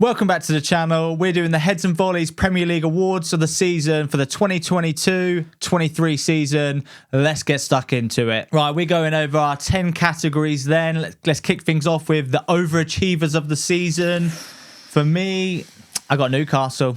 Welcome back to the channel. We're doing the Heads and Volleys Premier League Awards of the season for the 2022-23 season. Let's get stuck into it. Right, we're going over our 10 categories then. Let's kick things off with the Overachievers of the season. For me, I got Newcastle.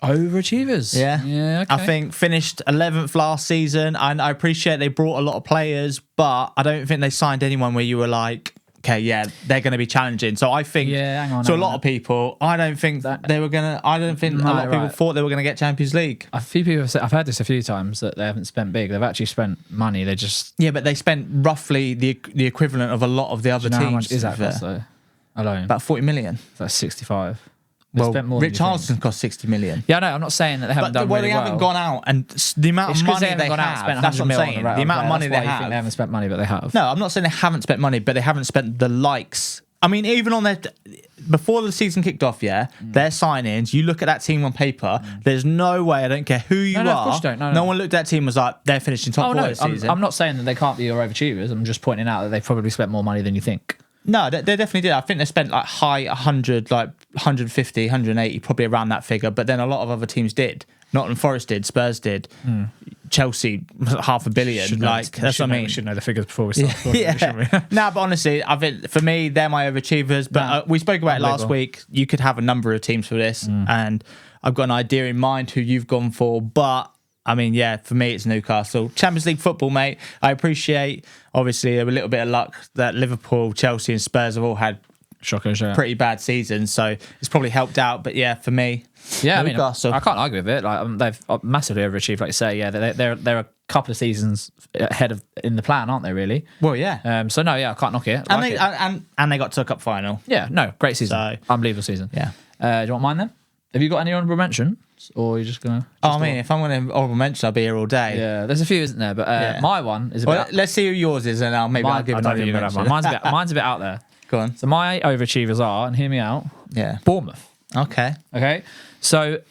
Overachievers? Yeah, okay. I think finished 11th last season, and I appreciate they brought a lot of players, but I don't think they signed anyone where you were like, okay, yeah, they're going to be challenging. So I think, hang on. a lot of people, I don't think they were going to, I don't think a lot of people thought they were going to get Champions League. A few people have said, I've heard this a few times, that they haven't spent big. They've actually spent money. They just... Yeah, but they spent roughly the equivalent of a lot of the other teams. How much is that cost, though? Alone? About 40 million. That's 65. Well, Richarlison cost 60 million. Yeah, no, I'm not saying that they haven't done really well. They haven't gone out, and the amount of money they have, that's what I'm saying. The amount of money they have. You think they haven't spent money, but they have. No, I'm not saying they haven't spent money, but they haven't spent the likes. I mean, even on their... Before the season kicked off, their signings, you look at that team on paper, there's no way, I don't care who you are. Of course you don't. No one looked at that team and was like, they're finishing top four this season. I'm not saying that they can't be your overachievers. I'm just pointing out that they've probably spent more money than you think. No, they definitely did. I think they spent like high 100, like 150, 180, probably around that figure. But then a lot of other teams did. Nottingham Forest did, Spurs did, Chelsea, $500 million. That's what I mean. We should know the figures before we start. No, but honestly, I think for me, they're my overachievers. But we spoke about it last week. You could have a number of teams for this. And I've got an idea in mind who you've gone for. But I mean, yeah, for me, it's Newcastle. Champions League football, mate. I appreciate, obviously, a little bit of luck that Liverpool, Chelsea and Spurs have all had pretty bad seasons. So it's probably helped out. But yeah, for me, Newcastle. I can't argue with it. Like they've massively overachieved, like you say. Yeah, they're a couple of seasons ahead of in the plan, aren't they? Really? Well, yeah. So no, yeah, I can't knock it. And they got to a cup final. Yeah, no, great season. So, unbelievable season. Yeah. Do you want mine then? Have you got any honourable mention? Or are you just going to... I mean, if I'm going to honourable mention, I'll be here all day. Yeah, there's a few, isn't there? But my one is a bit... Well, let's see who yours is, and I'll give an honourable mention. Mine's a bit out there. Go on. So my overachievers are, and hear me out, Bournemouth. Okay. So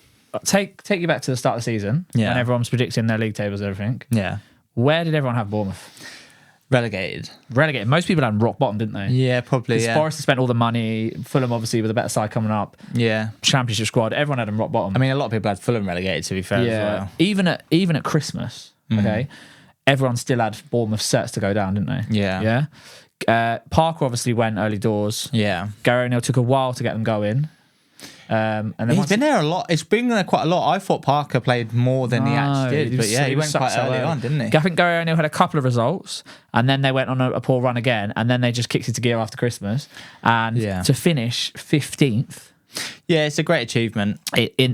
take you back to the start of the season, when everyone's predicting their league tables and everything. Yeah. Where did everyone have Bournemouth? Relegated. Most people had rock bottom, didn't they? Yeah, probably. Forest spent all the money. Fulham, obviously, with a better side coming up. Yeah. Championship squad. Everyone had them rock bottom. I mean, a lot of people had Fulham relegated, to be fair, as well. Even at Christmas, everyone still had Bournemouth sets to go down, didn't they? Yeah. Yeah. Parker obviously went early doors. Yeah. Gary O'Neill took a while to get them going. And then he's been there a lot. It's been there quite a lot. I thought Parker played more than he actually did, but he went quite early on, didn't he? I think Gary O'Neill had a couple of results, and then they went on a poor run again, and then they just kicked into gear after Christmas, and to finish 15th. Yeah, it's a great achievement.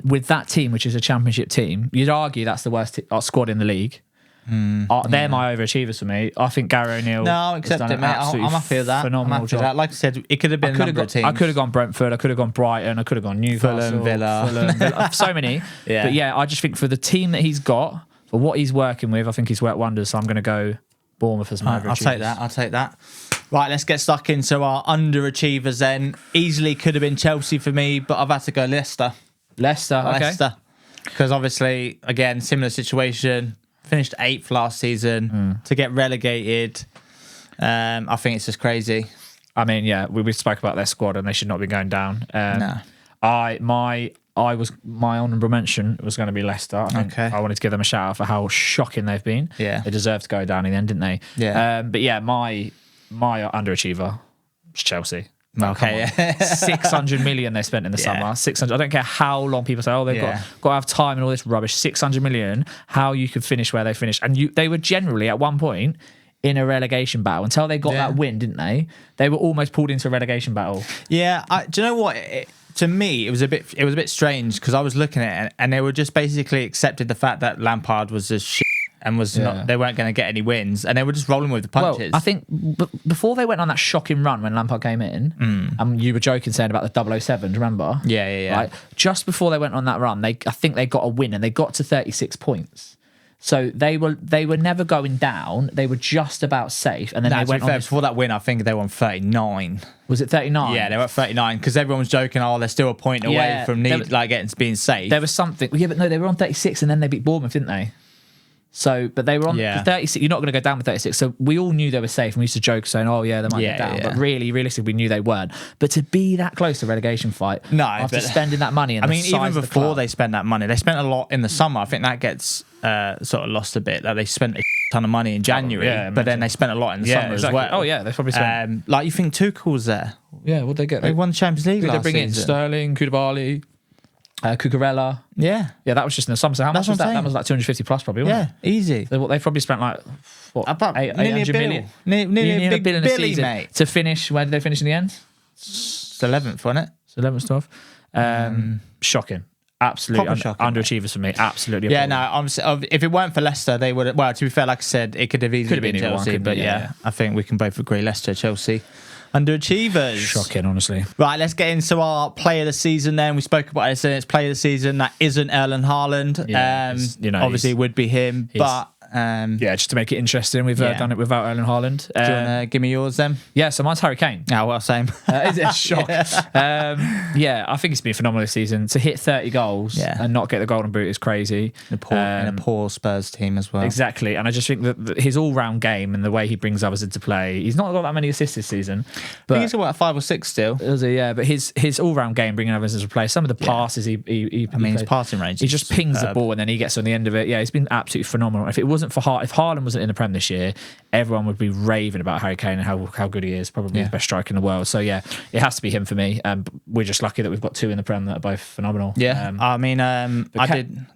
With that team, which is a championship team, you'd argue that's the worst squad in the league. They're my overachievers for me. I think Gary O'Neill. No, I'll accept it, mate. I'm happy with that. Phenomenal job. Like I said, it could have been a number of teams. I could have gone Brentford. I could have gone Brighton. I could have gone Newcastle, Fulham, Villa. So many. But yeah, I just think for the team that he's got, for what he's working with, I think he's worked wonders. So I'm going to go Bournemouth as my overachievers. I'll take that. Right, let's get stuck into our underachievers then. Easily could have been Chelsea for me, but I've had to go Leicester. Leicester. Because obviously, again, similar situation. Finished 8th last season to get relegated. I think it's just crazy. I mean, yeah, we spoke about their squad and they should not be going down. My honourable mention was going to be Leicester. I wanted to give them a shout out for how shocking they've been. Yeah, they deserved to go down in the end, didn't they? Yeah. But yeah, my underachiever was Chelsea. Okay, 600 million they spent in the summer. 600. I don't care how long people say, they've got to have time and all this rubbish. 600 million. How you could finish where they finished, and they were generally at one point in a relegation battle until they got that win, didn't they? They were almost pulled into a relegation battle. Yeah. Do you know what? To me, it was a bit strange because I was looking at it and they were just basically accepted the fact that Lampard was a shit. And they weren't going to get any wins, and they were just rolling with the punches. Well, I think before they went on that shocking run when Lampard came in, and you were joking saying about the 007, do you remember? Yeah. Right? Just before they went on that run, I think they got a win, and they got to 36 points. So they were never going down. They were just about safe, and then they went on. Before that win, I think they won 39. Was it 39? Yeah, they were at 39 because everyone was joking. They're still a point away from being safe. There was something. Yeah, but no, they were on 36, and then they beat Bournemouth, didn't they? So, but they were on 36. You're not going to go down with 36. So we all knew they were safe, and we used to joke saying, "Oh yeah, they might go down." But really, realistically, we knew they weren't. But to be that close to relegation fight, after spending that money, and even before they spent that money, they spent a lot in the summer. I think that gets sort of lost a bit. That they spent a ton of money in January, but then they spent a lot in the summer as well. Oh yeah, they probably spent. Like you think Tuchel's there? Yeah, what'd they get? They won the Champions League last season. They bring in Sterling, Koulibaly. Cucurella. Yeah, that was just in the summer. So how much was that? That was like 250 plus, probably. Wasn't it? Easy. So they probably spent like about 800 million, nearly a billion a season, mate. To finish. Where did they finish in the end? It's 11th, wasn't it? It's 11th, 12th. Shocking. Absolutely underachievers for me. Absolutely. Yeah, no. If it weren't for Leicester, they would. Well, to be fair, like I said, it could have easily been Chelsea. But I think we can both agree Leicester, Chelsea. Underachievers. Shocking, honestly. Right, let's get into our player of the season then. We spoke about it, it's player of the season. That isn't Erling Haaland. Yeah, obviously it would be him, but... just to make it interesting, we've done it without Erling Haaland. Do you want to give me yours then? Yeah, so mine's Harry Kane. Oh, well, same. Is it a shock? I think it's been a phenomenal season. To hit 30 goals and not get the golden boot is crazy. In a poor Spurs team as well. Exactly, and I just think that his all-round game and the way he brings others into play, he's not got that many assists this season. But I think he's got 5 or 6 still. But his all-round game, bringing others into play, some of the passes he his passing range. He just pings the ball and then he gets on the end of it. Yeah, he's been absolutely phenomenal. If it wasn't for if Haaland wasn't in the Prem this year, everyone would be raving about Harry Kane and how good he is. Probably the best striker in the world. So yeah, it has to be him for me. We're just lucky that we've got 2 in the Prem that are both phenomenal. Yeah,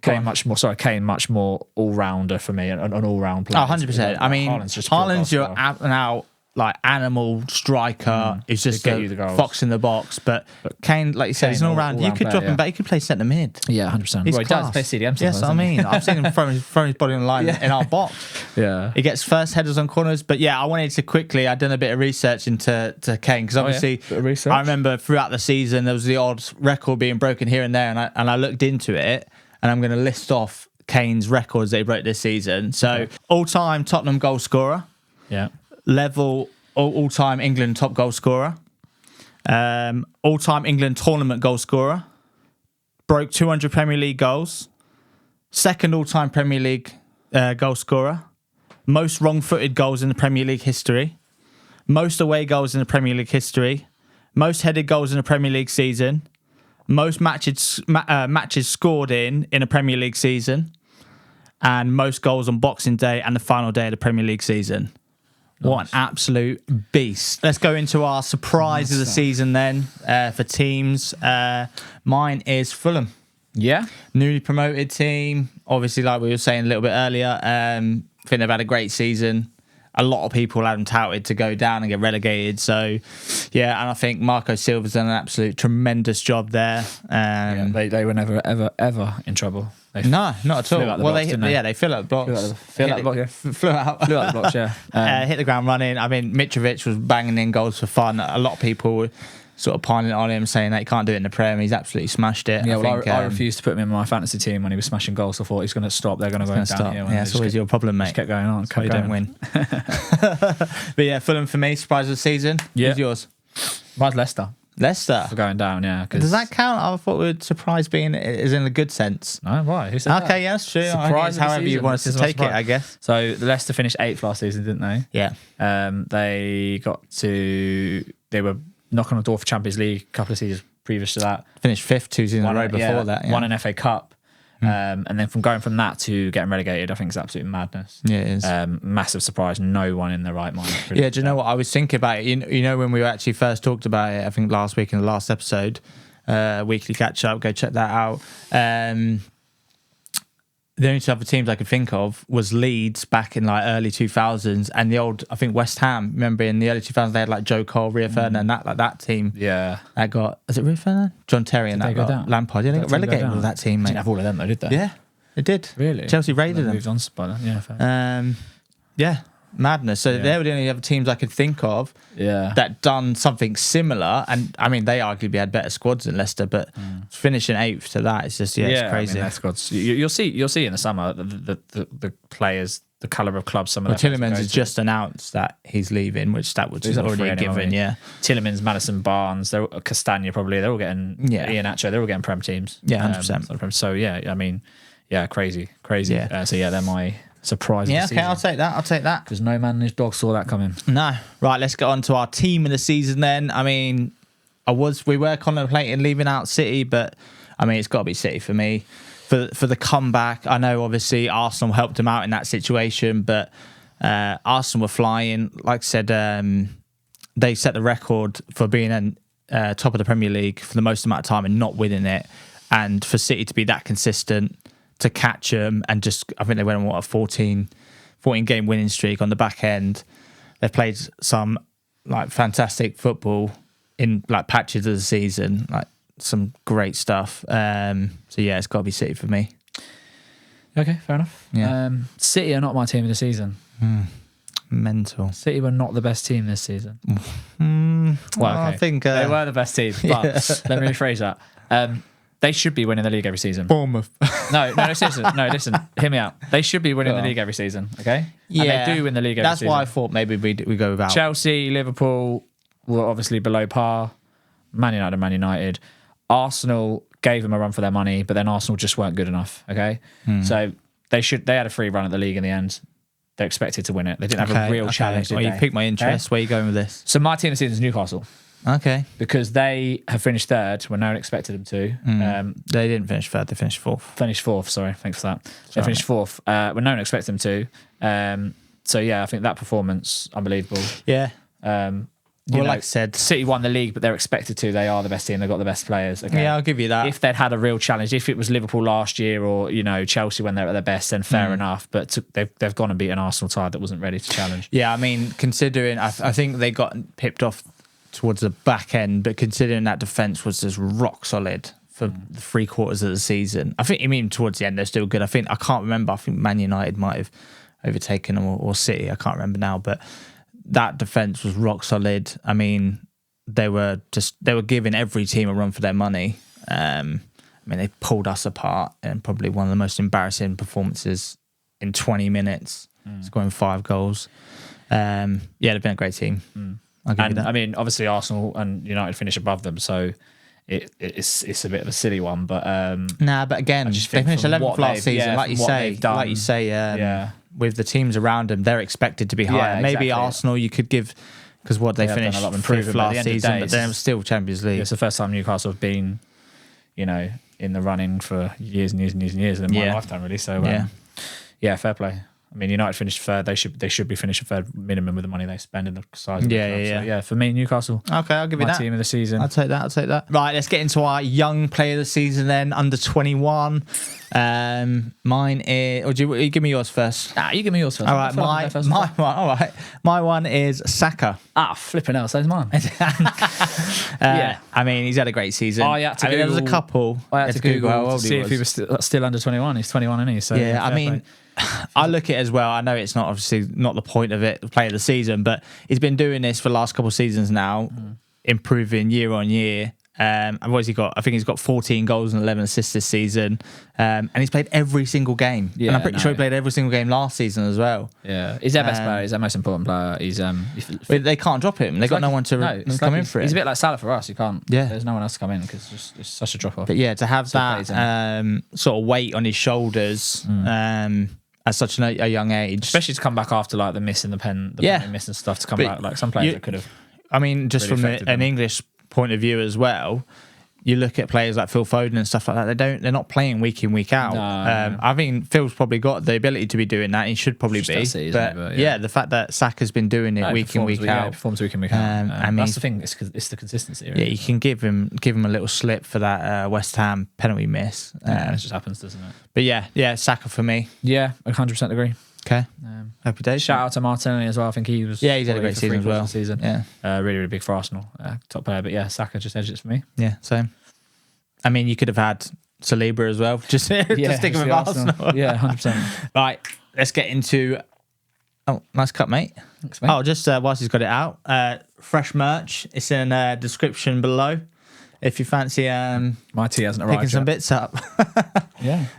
Kane much more all-rounder for me, an all-round player. 100%. I mean, Haaland's your out and out like animal striker. He's just a fox in the box. But Kane, like you said, he's an all-round. You could drop him back. You could play centre mid. Yeah, 100%. He does play CDM. Yes, I mean, I've seen him throwing his body on the line in our box. Yeah, he gets first headers on corners. But yeah, I wanted to quickly. I'd done a bit of research into Kane because obviously I remember throughout the season there was the odd record being broken here and there, and I looked into it, and I'm going to list off Kane's records that he broke this season. So all-time Tottenham goal scorer. Yeah. Level all-time England top goal scorer. All-time England tournament goal scorer. Broke 200 Premier League goals. Second all-time Premier League goal scorer. Most wrong-footed goals in the Premier League history. Most away goals in the Premier League history. Most headed goals in a Premier League season. Most matches scored in a Premier League season. And most goals on Boxing Day and the final day of the Premier League season. Nice. What an absolute beast. Let's go into our surprise of the season then for teams. Mine is Fulham. Yeah. Newly promoted team. Obviously, like we were saying a little bit earlier, I think they've had a great season. A lot of people had them touted to go down and get relegated. So, yeah, and I think Marco Silva's done an absolute tremendous job there. They were never, ever in trouble. No, not at all. They fill out the box. Flew out the box, yeah. Hit the ground running. I mean, Mitrovic was banging in goals for fun. A lot of people were sort of piling on him, saying that he can't do it in the Prem. He's absolutely smashed it. Yeah, I refused to put him in my fantasy team when he was smashing goals. I thought he's going to stop. They're going to go down here. Yeah, it's always your problem, mate. Just kept going on. That's why you don't win. But yeah, Fulham for me, surprise of the season. Yeah. Who's yours? Mine's Leicester. Leicester for going down, yeah. Does that count? I thought we'd surprise being is in a good sense. No, why? Who said okay, yeah, that's true. Surprise, however you want us to take it, I guess. So the Leicester finished 8th last season, didn't they? Yeah. They were knocking on the door for Champions League a couple of seasons previous to that. Finished 5th 2 seasons in a row before that. Yeah. Won an FA Cup. And then from that to getting relegated, I think it's absolute madness. Yeah, it is. Massive surprise. No one in their right mind. Yeah, do you know what? I was thinking about it. You know, when we actually first talked about it, I think last week in the last episode, weekly catch up, go check that out. The only 2 other teams I could think of was Leeds back in like early 2000s and the old, I think West Ham. Remember in the early 2000s they had like Joe Cole, Rio Ferdinand, that team. Yeah. That got, is it Rio Ferdinand? John Terry and that got Lampard. Yeah, they got relegated with that team, mate. Didn't have all of them though, did they? Yeah, they did. Really? Chelsea raided them. Moved on by then. Yeah, fair. Yeah. Madness. So they were the only other teams I could think of that done something similar. And I mean, they arguably had better squads than Leicester, but finishing 8th to that, it's just it's crazy. I mean, their squads. You'll see in the summer the players, the caliber of clubs. Some of Tielemans has just announced that he's leaving, which that was already a given. Yeah, Tielemans, Madison, Barnes, Castagna probably. They're all getting Iheanacho. They're all getting Prem teams. Yeah, 100%. So yeah, I mean, yeah, crazy. Yeah. So yeah, they're my surprise. Yeah, of the okay, I'll take that. Because no man and his dog saw that coming. No. Right, let's get on to our team of the season then. I mean, we were contemplating leaving out City, but I mean, it's got to be City for me. For the comeback, I know obviously Arsenal helped them out in that situation, but Arsenal were flying. Like I said, they set the record for being top of the Premier League for the most amount of time and not winning it. And for City to be that consistent, to catch them, and just, I think they went on, a 14 game winning streak on the back end. They've played some like fantastic football in like patches of the season, like some great stuff. So yeah, it's got to be City for me. Okay, fair enough. Yeah. City are not my team of the season. Mental. City were not the best team this season. Well, okay. I think they were the best team, but let me rephrase that. They should be winning the league every season. Bournemouth. No, listen, hear me out. They should be winning the league every season, okay? Yeah. And they do win the league every season. That's why I thought maybe we go without. Chelsea, Liverpool were obviously below par. Man United. Arsenal gave them a run for their money, but then Arsenal just weren't good enough, okay? So they had a free run at the league in the end. They're expected to win it. They didn't have a real challenge, did well, they? You piqued my interest. Where are you going with this? So my team this season is Newcastle. Okay. Because they have finished third when no one expected them to. They didn't finish third, they finished fourth. Thanks for that. They finished fourth when no one expected them to. So yeah, I think that performance, unbelievable. Yeah. Like I said, City won the league, but they're expected to. They are the best team. They've got the best players. Okay? Yeah, I'll give you that. If they'd had a real challenge, if it was Liverpool last year or Chelsea when they're at their best, then fair enough. But they've gone and beat an Arsenal side that wasn't ready to challenge. Yeah, I mean, considering I think they got pipped off towards the back end, but considering that defence was just rock solid for the 3/4 of the season, I think towards the end they're still good. I can't remember. I think Man United might have overtaken them or City. I can't remember now, but that defence was rock solid. I mean, they were giving every team a run for their money. They pulled us apart and probably one of the most embarrassing performances in 20 minutes, scoring 5 goals. They've been a great team. I'll give you that. I mean, obviously Arsenal and United finish above them, so it's a bit of a silly one. But but again, they finished 11th last season, like you say. With the teams around them, they're expected to be higher. Maybe Arsenal, you could give, because they finished fifth last season, but they're still Champions League. It's the first time Newcastle have been, in the running for years and years and years and years in my lifetime, really. So fair play. I mean, United finished third. They should be finishing third minimum with the money they spend in the size of the club. So, for me, Newcastle. Okay, I'll give you that. My team of the season. I'll take that. Right, let's get into our young player of the season then, under 21. Mine is... Or do you give me yours first? You give me yours first. All right, my one is Saka. Flipping hell, so's mine. I mean, he's had a great season. There was a couple. I had to Google how old see if he was still under 21. He's 21, isn't he? So I mean... I look at it as well. I know it's not the point of it, player of the season, but he's been doing this for the last couple of seasons now, improving year on year. And what has he got? I think he's got 14 goals and 11 assists this season. And he's played every single game. Yeah, and I'm pretty sure he played every single game last season as well. Yeah, he's their best player. He's their most important player. He's they can't drop him. They've got no one to come in for it. He's a bit like Salah for us. You can't. Yeah. There's no one else to come in because it's such a drop off. But yeah, to have that sort of weight on his shoulders. At such a young age, especially to come back after like the miss in the pen, miss and stuff, to come back like some players that could have. I mean, just really from an English point of view as well, you look at players like Phil Foden and stuff like that. They're not playing week in, week out. No. I think Phil's probably got the ability to be doing that. He should probably be. But the fact that Saka's been doing it week in, week out, performs week in, week out. I mean, that's the thing. It's the consistency. Really. Yeah, you can give him a little slip for that West Ham penalty miss. It just happens, doesn't it? But Saka for me. Yeah, 100% agree. Okay. Happy days. Shout out to Martinelli as well. I think he was. Yeah, he's had a great season as well. Yeah. Really, really big for Arsenal. Top player. But Saka just edged it for me. Yeah, same. I mean, you could have had Saliba as well. Just stick with Arsenal. Yeah, 100%. Right, let's get into... Oh, nice cut, mate. Thanks, mate. Oh, just whilst he's got it out, fresh merch. It's in the description below. If you fancy my tea hasn't arrived picking some bits up.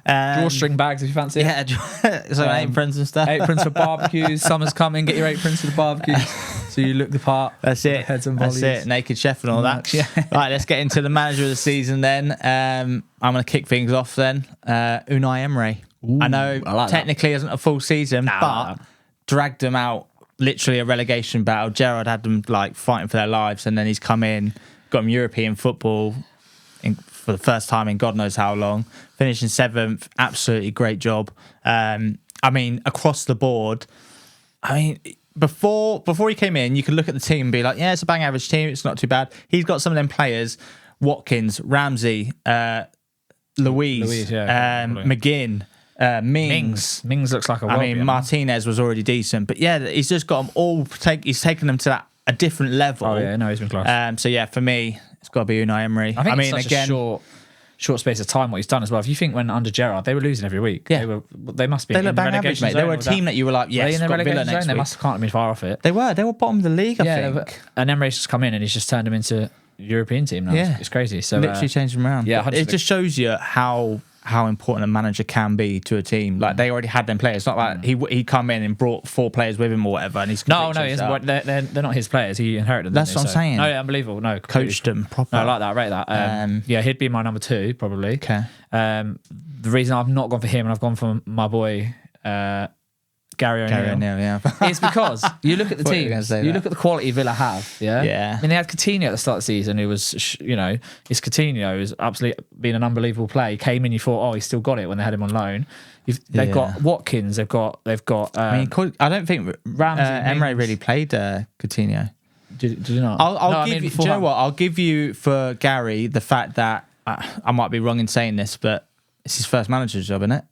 Drawstring bags if you fancy it. Yeah, some aprons and stuff. Aprons for barbecues. Summer's coming, get your aprons for the barbecues. So you look the part. That's it. Heads and volleys. That's it. Naked chef and all that. Yeah. Right, let's get into the manager of the season then. I'm going to kick things off then. Unai Emery. I know technically isn't a full season, but dragged them out, literally a relegation battle. Gerrard had them like fighting for their lives, and then he's come in, got them European football for the first time in God knows how long, finishing 7th. Absolutely great job. I mean, across the board, I mean, before he came in, you could look at the team and be like, yeah, it's a bang average team. It's not too bad. He's got some of them players, Watkins, Ramsey, Louise, McGinn, Mings. Mings looks like a I mean, Martinez was already decent. But yeah, he's just got them all, he's taken them to a different level. Oh, yeah, no, he's been class. So yeah, for me, it's got to be Unai Emery. I mean, it's such a short space of time what he's done as well. If you think when under Gerrard, they were losing every week. Yeah. They must be in the relegation zone. They were a team that you were like, yes, got Villa next week. They can't have been far off it. They were bottom of the league, I think. And Emery's just come in and he's just turned them into European team now. Yeah. It's crazy. So literally changed them around. Yeah, it just shows you how important a manager can be to a team. Like they already had them players. It's not like he come in and brought 4 players with him or whatever. And he's no, they're not his players. He inherited them. That's what I'm saying. No, yeah, unbelievable. No, coached them properly. No, I like that. I rate that. Yeah, he'd be my number 2 probably. Okay. The reason I've not gone for him and I've gone for my boy Gary O'Neill, is because you look at the team, you look at the quality Villa have, I mean, they had Coutinho at the start of the season, who was, his Coutinho has absolutely been an unbelievable play. He came in, you thought, oh, he's still got it when they had him on loan. They've got Watkins, they've got. I mean, I don't think Ramsey Emery really played Coutinho. Did you not? I'll give you. Do you know what? I'll give you for Gary the fact that I might be wrong in saying this, but it's his first manager's job, isn't it?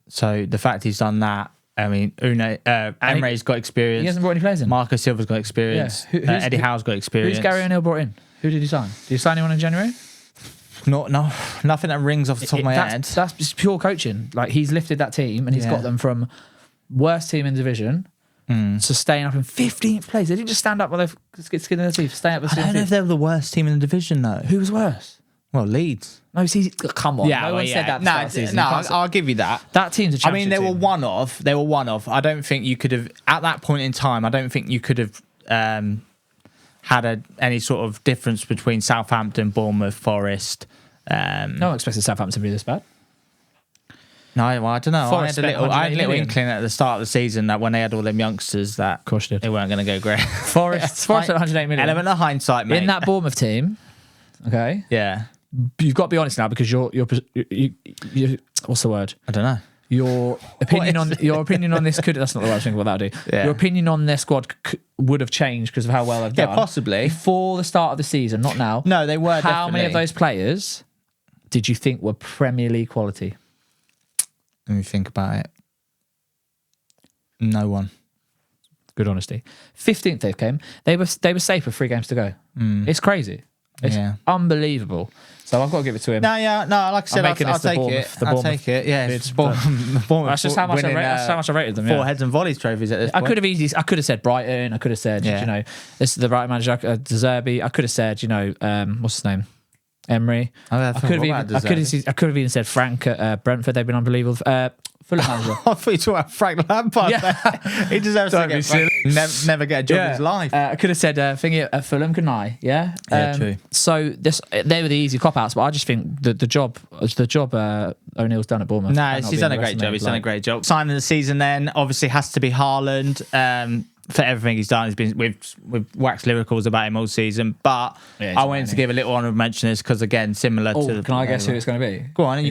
So the fact he's done that. I mean, Emery's got experience. He hasn't brought any players in. Marco Silva's got experience. Yeah. Eddie Howe's got experience. Who's Gary O'Neill brought in? Who did he sign? Did he sign anyone in January? No, nothing that rings off the top of my head. That's just pure coaching. Like he's lifted that team and he's got them from worst team in division to staying up in 15th place. They didn't just stand up with their skin in their teeth. Stay up. I don't know if they were the worst team in the division though. Who was worse? Well, Leeds. No, see, come on. No one said that. I'll give you that. That team's a championship. I mean, they were one of. I don't think you could have at that point in time. I don't think you could have had any sort of difference between Southampton, Bournemouth, Forest. No one expected Southampton to be this bad. No, well, I don't know. I had a little inkling at the start of the season that when they had all them youngsters that they weren't going to go great. Forest at 108 million. Element of hindsight, mate. In that Bournemouth team, okay? Yeah. You've got to be honest now because you're what's the word? I don't know. Your opinion on this could, that's not the right thing, what that'll do. Yeah. Your opinion on their squad would have changed because of how well they've done. Yeah, possibly. Before the start of the season, not now. No, they were. How many of those players did you think were Premier League quality? Let me think about it. No one. Good honesty. 15th they came. They were safe with 3 games to go. It's crazy. It's unbelievable. So I've got to give it to him. Like I said, I'll take it. I'll take it. Yeah, it's Bournemouth. That's just how much I rated them. 4 heads and volleys trophies at this point. I could have said Brighton. I could have said, this is the right manager. De Zerbi. I could have said, what's his name? Emery. I could have even said Frank at Brentford. They've been unbelievable. Fulham manager. I thought you were talking about Frank Lampard. Yeah. He deserves to get never get a job in his life. I could have said thingy at Fulham, couldn't I? Yeah. True. So they were the easy cop outs, but I just think the job O'Neill's done at Bournemouth. No, he's done a great job. He's done a great job. Signing the season then obviously has to be Haaland. For everything he's done, we've waxed lyricals about him all season. But I wanted to give a little honourable mention this because again, similar to. Can I guess who it's going to be? Go on. I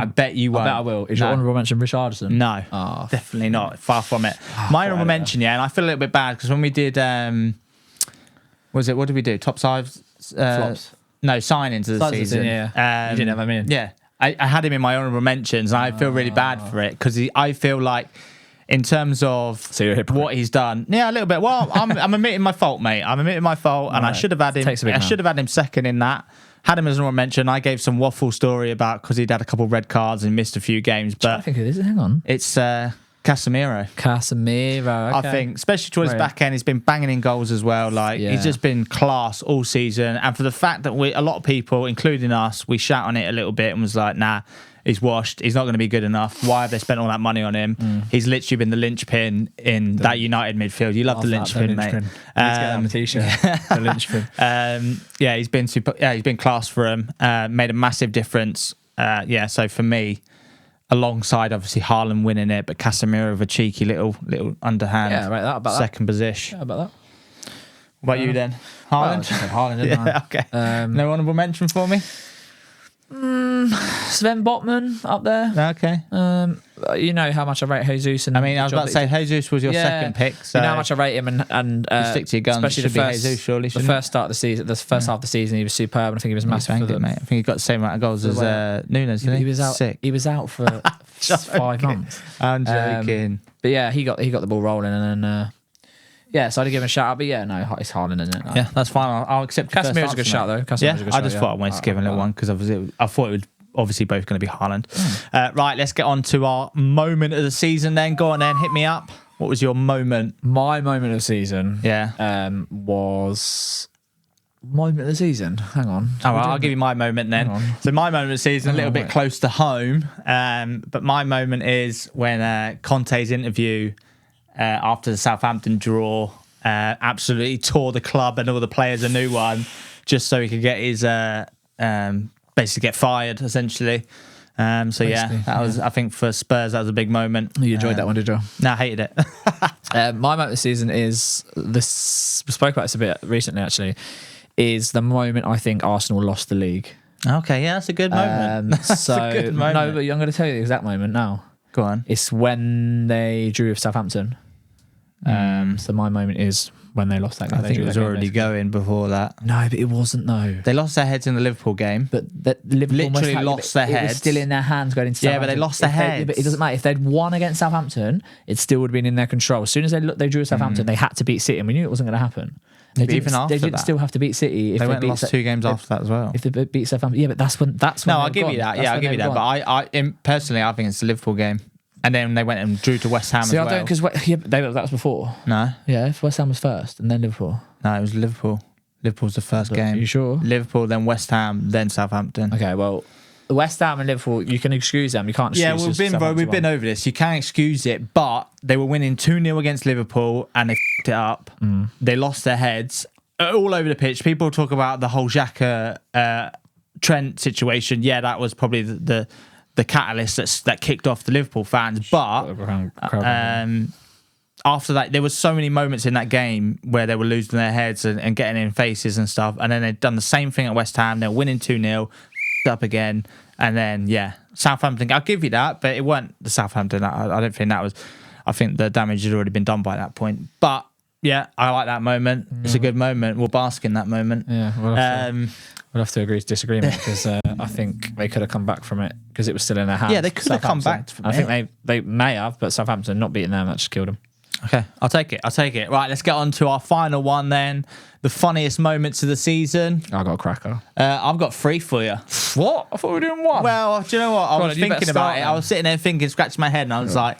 bet you won't. I bet I will. Is your honourable mention Richarlison? No, definitely not. Far from it. My honourable mention, and I feel a little bit bad because when we did, what did we do? Top 5 flops. No, signings of the season. Yeah, you didn't have him in. Yeah, I had him in my honourable mentions, and I feel really bad for it because I feel like. In terms of what he's done, a little bit. Well, I'm admitting my fault, mate. I'm admitting my fault, and I should have had him. I should have had him second in that. Had him as an honorable mention. I gave some waffle story about because he'd had a couple of red cards and missed a few games. But I think it is. Hang on, it's Casemiro. Okay. I think, especially towards his back end, he's been banging in goals as well. He's just been class all season. And for the fact that a lot of people, including us, we shout on it a little bit and was like, nah. He's washed. He's not going to be good enough. Why have they spent all that money on him? He's literally been the linchpin in that United midfield. You love the linchpin, mate. Need to get on the t-shirt. The linchpin. He's been super. Yeah, he's been class for him. Made a massive difference. So for me, alongside obviously Haaland winning it, but Casemiro with a cheeky little underhand second position. Yeah, about that. What about you then? Haaland? Haaland, didn't I? Okay. No honourable mention for me? Sven Botman up there. Okay. You know how much I rate Jesus. And I mean, I was about to say Jesus was your second pick. So you know how much I rate him, and stick to your guns. Especially Should be Jesus, surely. The first start of the season, the first half of the season, he was superb. And I think he was massive for them, mate. I think he got the same amount of goals as Nunes. He was out. Sick. He was out for 5 months. I'm joking. But yeah, he got the ball rolling, and then. Yeah, so I'd give him a shout out, but yeah, no, it's Haaland, isn't it? No. Yeah, that's fine. I'll accept your Casemiro's a good shout, though. I just thought I wanted to give him a little one because I thought it was obviously both going to be Haaland. Right, let's get on to our moment of the season then. Go on then, hit me up. What was your moment? My moment of the season was... Moment of the season? Hang on. All right, I'll give you my moment then. So my moment of the season, a little bit close to home, but my moment is when Conte's interview... after the Southampton draw, absolutely tore the club and all the players a new one, just so he could get his basically get fired essentially. That was, I think, for Spurs that was a big moment. You enjoyed that one, did you? No, I hated it. My moment of the season is this. We spoke about this a bit recently, actually. Is the moment I think Arsenal lost the league. Okay, yeah, that's a good moment. That's a good moment. No, but I'm going to tell you the exact moment now. Go on. It's when they drew with Southampton. So my moment is when they lost that game. I think it was already going before that. No, but it wasn't, though. They lost their heads in the Liverpool game. But Liverpool literally lost their heads. It was still in their hands going into Southampton. Yeah, but they lost their heads. But it doesn't matter. If they'd won against Southampton, it still would have been in their control. As soon as they drew with Southampton, they had to beat City, and we knew it wasn't going to happen. They didn't still have to beat City. If they went and lost 2 games after that as well. If they beat Southampton, yeah, but that's when. No, I'll give you that. Yeah, I'll give you that. But personally, I think it's the Liverpool game. And then they went and drew to West Ham as well. I don't, because that was before. No. Yeah, if West Ham was first and then Liverpool. No, it was Liverpool. Liverpool's the first game. Are you sure? Liverpool, then West Ham, then Southampton. Okay, well, West Ham and Liverpool, you can excuse them. You can't excuse we've been over this. You can't excuse it, but they were winning 2-0 against Liverpool and they f***ed it up. They lost their heads all over the pitch. People talk about the whole Xhaka Trent situation. Yeah, that was probably the catalyst that kicked off the Liverpool fans. But after that, there was so many moments in that game where they were losing their heads and getting in faces and stuff. And then they'd done the same thing at West Ham. They were winning 2-0, up again. And then, Southampton, I'll give you that, but it weren't the Southampton. I don't think that was... I think the damage had already been done by that point. But, yeah, I like that moment. Yeah. It's a good moment. We'll bask in that moment. Yeah, we'll have to agree to disagree, because I think they could have come back from it because it was still in their hands. Yeah, they could have come back from it. I think they may have, but Southampton not beating them, that just killed them. Okay, I'll take it. Right, let's get on to our final one then. The funniest moments of the season. I got a cracker. I've got 3 for you. What? I thought we were doing 1. Well, do you know what? I was thinking about it. I was sitting there thinking, scratching my head, and I was like,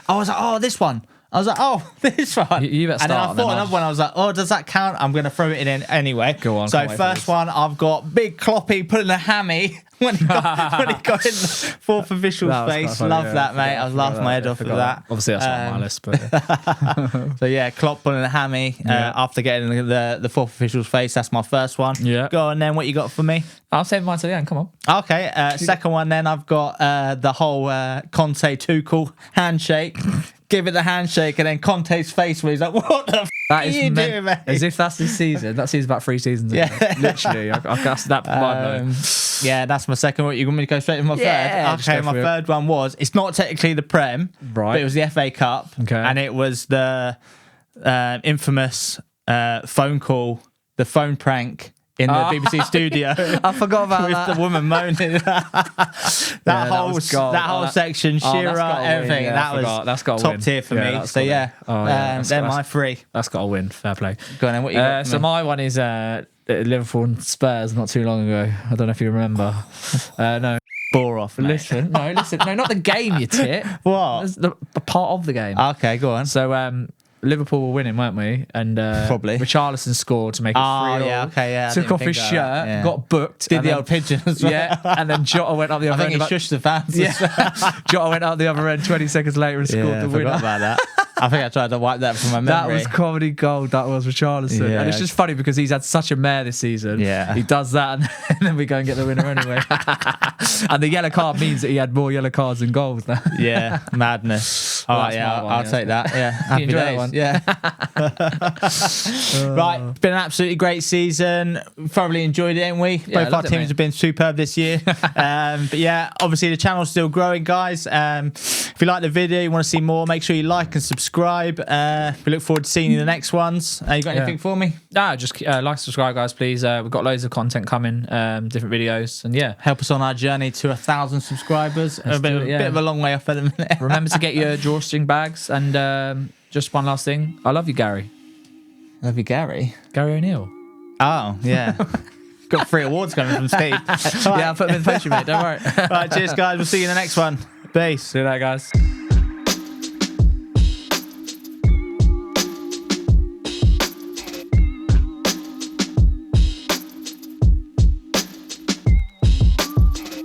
oh, this one. I was like, oh, this one. You better start. And then I thought another one. I was like, oh, does that count? I'm going to throw it in anyway. Go on. So first one, I've got Big Kloppy putting a hammy when he got in the fourth official's face. Love that, mate. I was laughing my head off of that. Obviously, that's not on my list, but so yeah, Klopp putting a hammy after getting the fourth official's face. That's my first one. Yeah. Go on then. What you got for me? I'll save mine to the end. Come on. Okay. Second one then, I've got the whole Conte Tuchel handshake. Give it the handshake, and then Conte's face where he's like, what the f*** are you doing, mate? As if that's his season. That season's about 3 seasons ago. Yeah. Literally. I guess that yeah, that's my second one. You want me to go straight to my third? Okay, my third one was, it's not technically the Prem, right, but it was the FA Cup. Okay. And it was the infamous phone call, the phone prank in the BBC studio. I forgot about with that. With the woman moaning. that whole section, Shearer, everything. Yeah, that's got top tier for me. So they're my 3. That's got to win. Fair play. Go on then, what you got? So my one is Liverpool and Spurs not too long ago. I don't know if you remember. No. Bore off, mate. Listen, no, not the game, you tit. What? The part of the game. Okay, go on. So Liverpool were winning, weren't we? And probably Richarlison scored to make it 3-0. Yeah. Took off his shirt, got booked. Did the old pigeon as well. Yeah, and then Jota went up the other end. I think he shushed the fans. Yeah. Jota went up the other end 20 seconds later and scored the winner. I forgot about that. I think I tried to wipe that from my memory. That was comedy gold. That was Richarlison. Yeah. And it's just funny because he's had such a mare this season. Yeah. He does that and then we go and get the winner anyway. And the yellow card means that he had more yellow cards than goals now. Yeah, madness. All right, yeah, I'll take that. Yeah, happy enjoy that days. one? Yeah. Right, it's been an absolutely great season. Thoroughly enjoyed it, ain't we? Yeah, Both our teams have been superb this year. But yeah, obviously the channel's still growing, guys. If you like the video, you want to see more, make sure you like and subscribe. We look forward to seeing you in the next ones. You got anything for me? No, just like, subscribe, guys, please. We've got loads of content coming, different videos, and yeah. Help us on our journey to 1,000 subscribers. A bit of a long way off at the minute. Remember to get your drawstring bags. And just one last thing. I love you, Gary. Love you, Gary. Gary O'Neill. Oh, yeah. Got 3 awards coming from Steve. Yeah, I'll put them in the post, mate. Don't worry. Right, cheers, guys. We'll see you in the next one. Peace. See you later, guys.